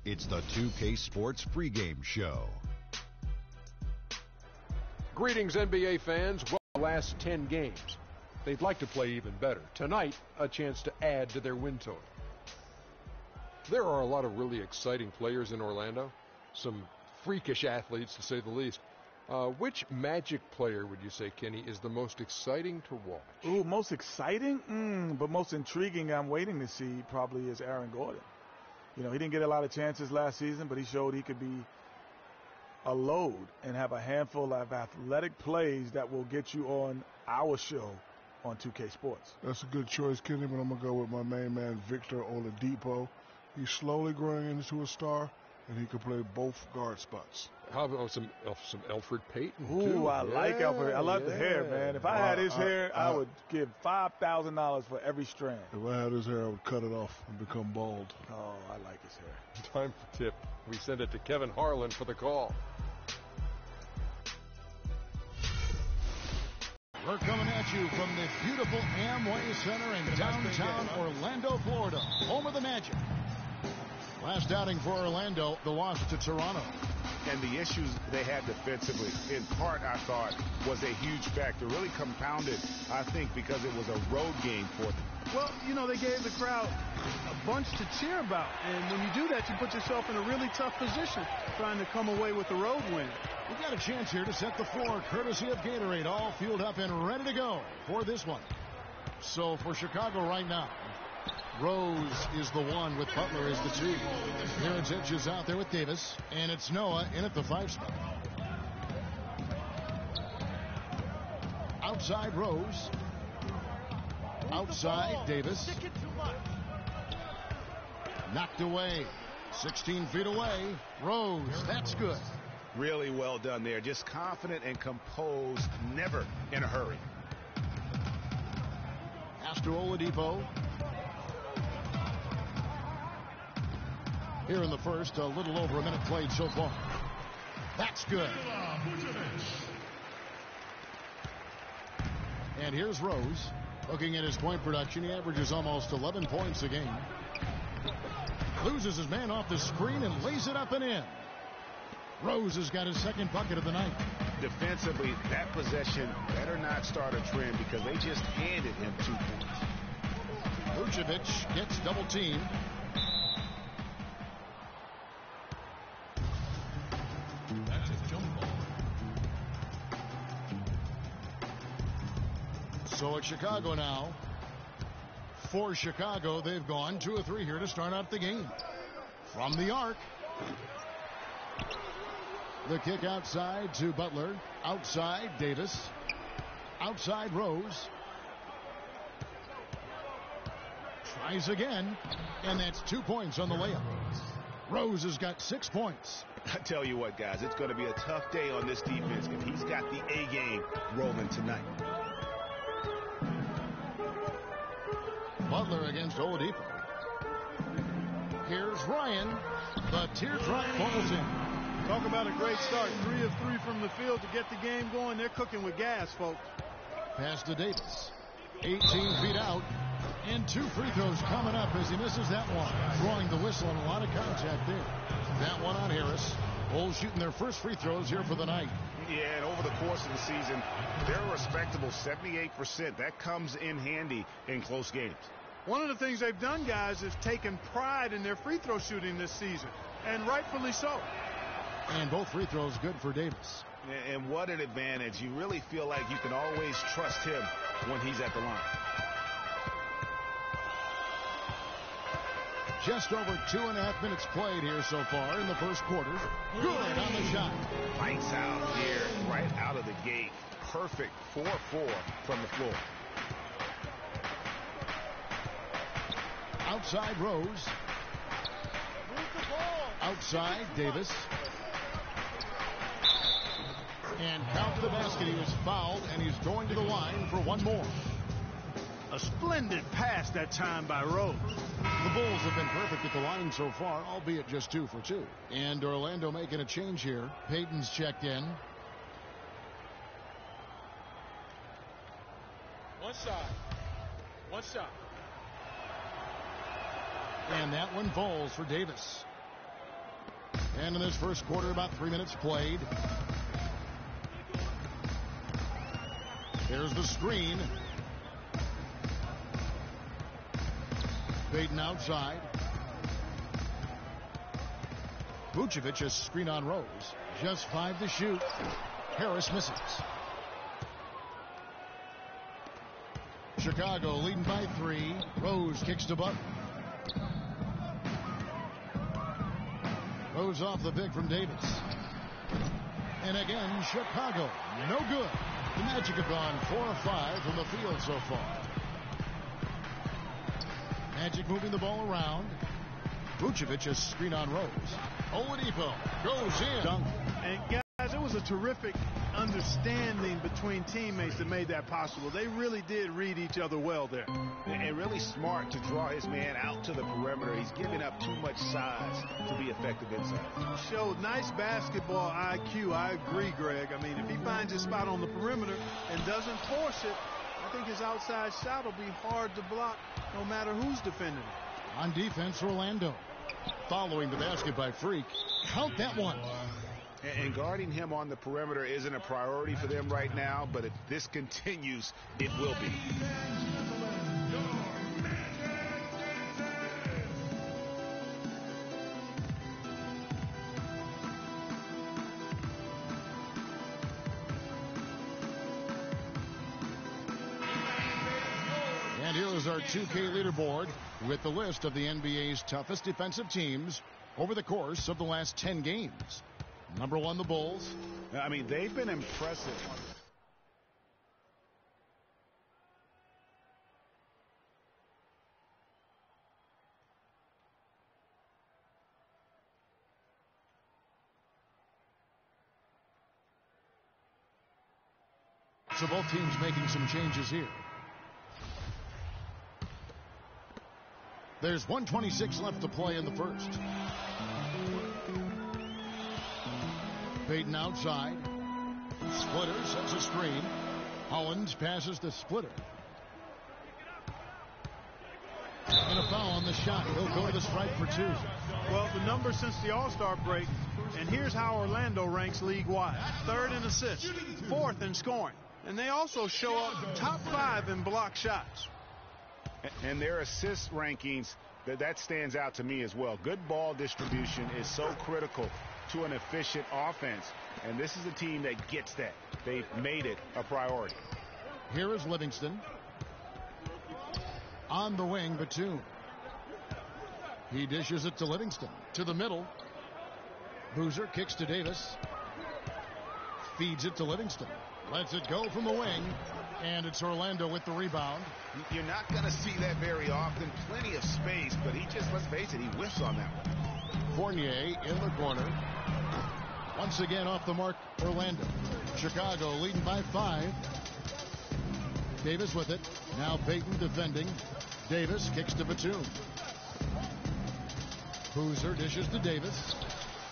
It's the 2K Sports pregame show. Greetings, NBA fans. Well, the last 10 games. They'd like to play even better. Tonight, a chance to add to their win total. There are a lot of really exciting players in Orlando. Some freakish athletes, to say the least. Which Magic player, would you say, Kenny, is the most exciting to watch? Ooh, most exciting? But most intriguing I'm waiting to see probably is Aaron Gordon. You know, he didn't get a lot of chances last season, but he showed he could be a load and have a handful of athletic plays that will get you on our show on 2K Sports. That's a good choice, Kenny, but I'm going to go with my main man, Victor Oladipo. He's slowly growing into a star, and he can play both guard spots. How about some Elfrid Payton? Ooh, too? I like Elfrid. I love the hair, man. If I had his hair, I would give $5,000 for every strand. If I had his hair, I would cut it off and become bald. Oh, I like his hair. Time for tip. We send it to Kevin Harlan for the call. We're coming at you from the beautiful Amway Center in downtown Orlando, Florida, home of the Magic. Last outing for Orlando, the loss to Toronto. And the issues they had defensively, in part, I thought, was a huge factor. Really compounded, I think, because it was a road game for them. Well, you know, they gave the crowd a bunch to cheer about. And when you do that, you put yourself in a really tough position trying to come away with a road win. We've got a chance here to set the floor, courtesy of Gatorade, all fueled up and ready to go for this one. So for Chicago right now, Rose is the one with Butler as the two. Mirotic is out there with Davis, and it's Noah in at the 5 spot. Outside Rose. Outside Davis. Knocked away. 16 feet away. Rose, that's good. Really well done there. Just confident and composed, never in a hurry. Pass to Oladipo. Here in the first, a little over a minute played so far. That's good. And here's Rose. Looking at his point production, he averages almost 11 points a game. Loses his man off the screen and lays it up and in. Rose has got his second bucket of the night. Defensively, that possession better not start a trend because they just handed him 2 points. Vucevic gets double teamed. That's a jump ball. So it's Chicago now. For Chicago, they've gone 2 or 3 here to start out the game. From the arc. The kick outside to Butler. Outside Davis. Outside Rose. Tries again. And that's 2 points on the layup. Rose has got 6 points. I tell you what, guys, it's going to be a tough day on this defense if he's got the A game rolling tonight. Butler against Oladipo. Here's Ryan. The teardrop falls in. Talk about a great start. 3 of 3 from the field to get the game going. They're cooking with gas, folks. Pass to Davis. 18 feet out. And 2 free throws coming up as he misses that one. Drawing the whistle and a lot of contact there. That one on Harris. Bulls shooting their first free throws here for the night. Yeah, and over the course of the season, they're a respectable 78%. That comes in handy in close games. One of the things they've done, guys, is taken pride in their free throw shooting this season. And rightfully so. And both free throws good for Davis. And what an advantage. You really feel like you can always trust him when he's at the line. Just over 2.5 minutes played here so far in the first quarter. Good on the shot. Lights out here, right out of the gate. Perfect 4-4 from the floor. Outside Rose. Outside Davis. And count to the basket. He was fouled, and he's going to the line for one more. A splendid pass that time by Rose. The Bulls have been perfect at the line so far, albeit just 2 for 2. And Orlando making a change here. Payton's checked in. One shot. One shot. And that one falls for Davis. And in this first quarter, about 3 minutes played. There's the screen. Payton outside. Vucevic has screen on Rose. Just 5 to shoot. Harris misses. Chicago leading by 3. Rose kicks to Butler. Rose off the pick from Davis. And again, Chicago. No good. The Magic have gone 4 of 5 from the field so far. Magic moving the ball around. Vucevic has screen on Rose. Oladipo goes in. Dunk. And guys, it was a terrific understanding between teammates that made that possible. They really did read each other well there. And really smart to draw his man out to the perimeter. He's giving up too much size to be effective inside. Showed nice basketball IQ. I agree, Greg. I mean, if he finds his spot on the perimeter and doesn't force it, I think his outside shot will be hard to block no matter who's defending it. On defense, Orlando. Following the basket by Freak. Count that one. And guarding him on the perimeter isn't a priority for them right now, but if this continues, it will be. And here is our 2K leaderboard with the list of the NBA's toughest defensive teams over the course of the last 10 games. Number 1, the Bulls. I mean, they've been impressive. So both teams making some changes here. There's 1:26 left to play in the first. Payton outside. Splitter sets a screen. Hollins passes to Splitter. And a foul on the shot. He'll go to the strike for 2. Well, the numbers since the All-Star break, and here's how Orlando ranks league-wide. 3rd in assists, 4th in scoring. And they also show up top 5 in block shots. And their assist rankings, that stands out to me as well. Good ball distribution is so critical to an efficient offense. And this is a team that gets that. They've made it a priority. Here is Livingston. On the wing, Batum. He dishes it to Livingston. To the middle. Boozer kicks to Davis. Feeds it to Livingston. Lets it go from the wing. And it's Orlando with the rebound. You're not going to see that very often. Plenty of space, but he just, let's face it, he whiffs on that one. Fournier in the corner. Once again off the mark, Orlando. Chicago leading by 5. Davis with it. Now Payton defending. Davis kicks to Batum. Boozer dishes to Davis.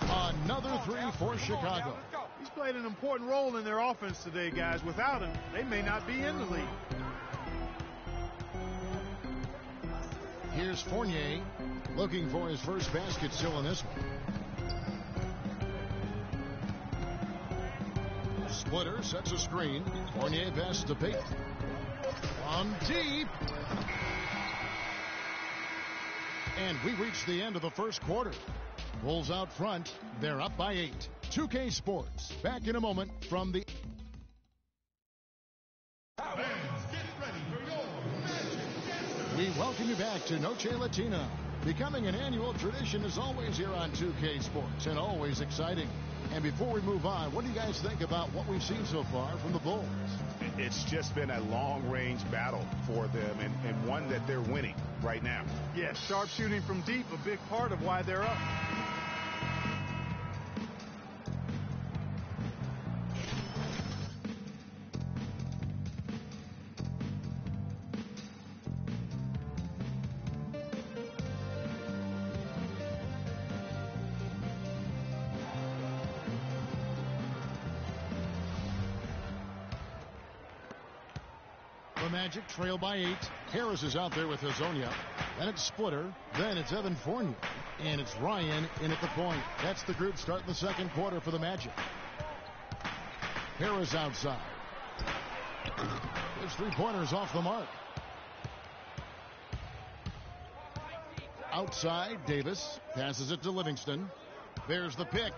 Another 3 for Chicago. He's played an important role in their offense today, guys. Without him, they may not be in the league. Here's Fournier looking for his first basket still in this one. Splitter sets a screen. Fournier passes to Payton. On deep. And we reach the end of the first quarter. Bulls out front. They're up by 8. 2K Sports. Back in a moment from the... We welcome you back to Noche Latina. Becoming an annual tradition is always here on 2K Sports and always exciting. And before we move on, what do you guys think about what we've seen so far from the Bulls? It's just been a long-range battle for them and one that they're winning right now. Yes, sharp shooting from deep, a big part of why they're up. Magic trail by 8. Harris is out there with Hazonia. Then it's Splitter. Then it's Evan Fournier. And it's Ryan in at the point. That's the group starting the second quarter for the Magic. Harris outside. His three-pointers off the mark. Outside, Davis passes it to Livingston. There's the pick.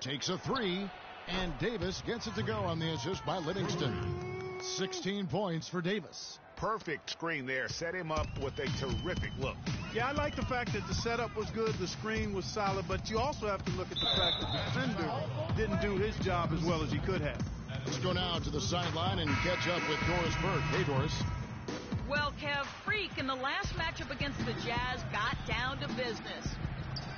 Takes a three, and Davis gets it to go on the assist by Livingston. 16 points for Davis. Perfect screen there. Set him up with a terrific look. Yeah, I like the fact that the setup was good, the screen was solid, but you also have to look at the fact that the defender didn't do his job as well as he could have. Let's go now to the sideline and catch up with Doris Burke. Hey, Doris. Well, Kev, Freak in the last matchup against the Jazz got down to business.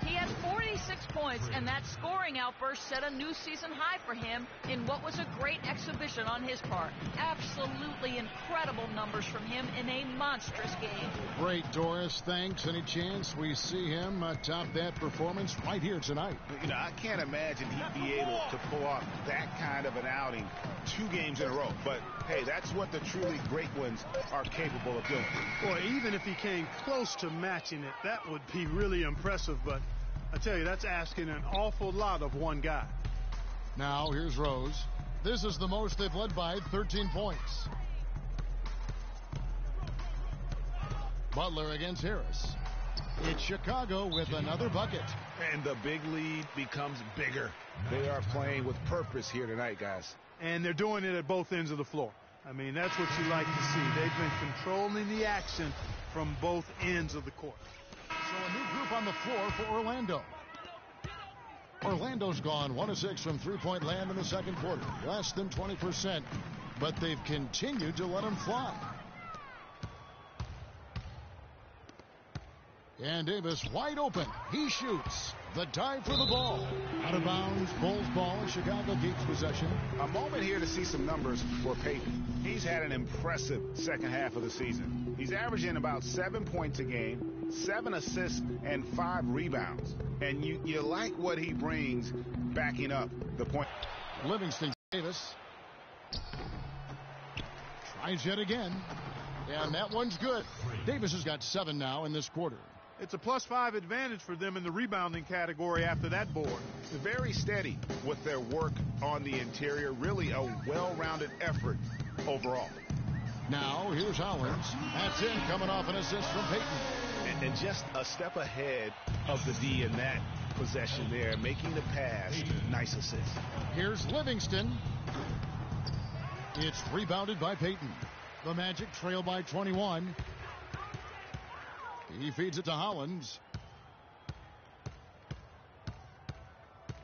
He had 46 points, and that scoring outburst set a new season high for him in what was a great exhibition on his part. Absolutely incredible numbers from him in a monstrous game. Great, Doris. Thanks. Any chance we see him top that performance right here tonight? You know, I can't imagine he'd be able to pull off that kind of an outing 2 games in a row. But, hey, that's what the truly great ones are capable of doing. Boy, even if he came close to matching it, that would be really impressive. But I tell you, that's asking an awful lot of one guy. Now, here's Rose. This is the most they've led by, 13 points. Butler against Harris. It's Chicago with another bucket. And the big lead becomes bigger. They are playing with purpose here tonight, guys. And they're doing it at both ends of the floor. I mean, that's what you like to see. They've been controlling the action from both ends of the court. So a new group on the floor for Orlando. Orlando's gone 1 of 6 from three-point land in the second quarter. Less than 20%, but they've continued to let them fly. And Davis wide open. He shoots. The dive for the ball. Out of bounds. Bulls ball. Chicago keeps possession. A moment here to see some numbers for Payton. He's had an impressive second half of the season. He's averaging about 7 points a game, 7 assists, and 5 rebounds. And you like what he brings backing up the point. Livingston. Davis tries yet again. And that one's good. Davis has got 7 now in this quarter. It's a +5 advantage for them in the rebounding category after that board. Very steady with their work on the interior. Really a well-rounded effort overall. Now, here's Howlands. That's in, coming off an assist from Payton. And just a step ahead of the D in that possession there, making the pass. Nice assist. Here's Livingston. It's rebounded by Payton. The Magic trail by 21. He feeds it to Hollins.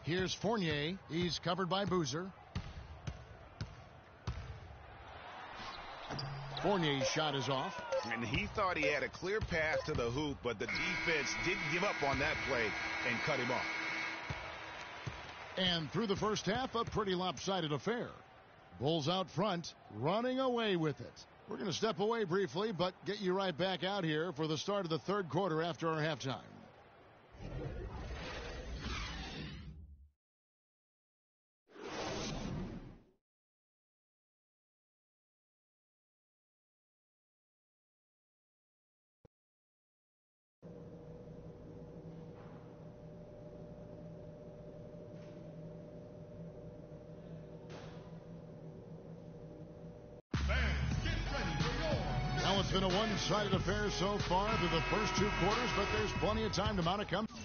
Here's Fournier. He's covered by Boozer. Fournier's shot is off. And he thought he had a clear path to the hoop, but the defense didn't give up on that play and cut him off. And through the first half, a pretty lopsided affair. Bulls out front, running away with it. We're going to step away briefly, but get you right back out here for the start of the third quarter after our halftime. It's been a one-sided affair so far through the first 2 quarters, but there's plenty of time to mount a comeback.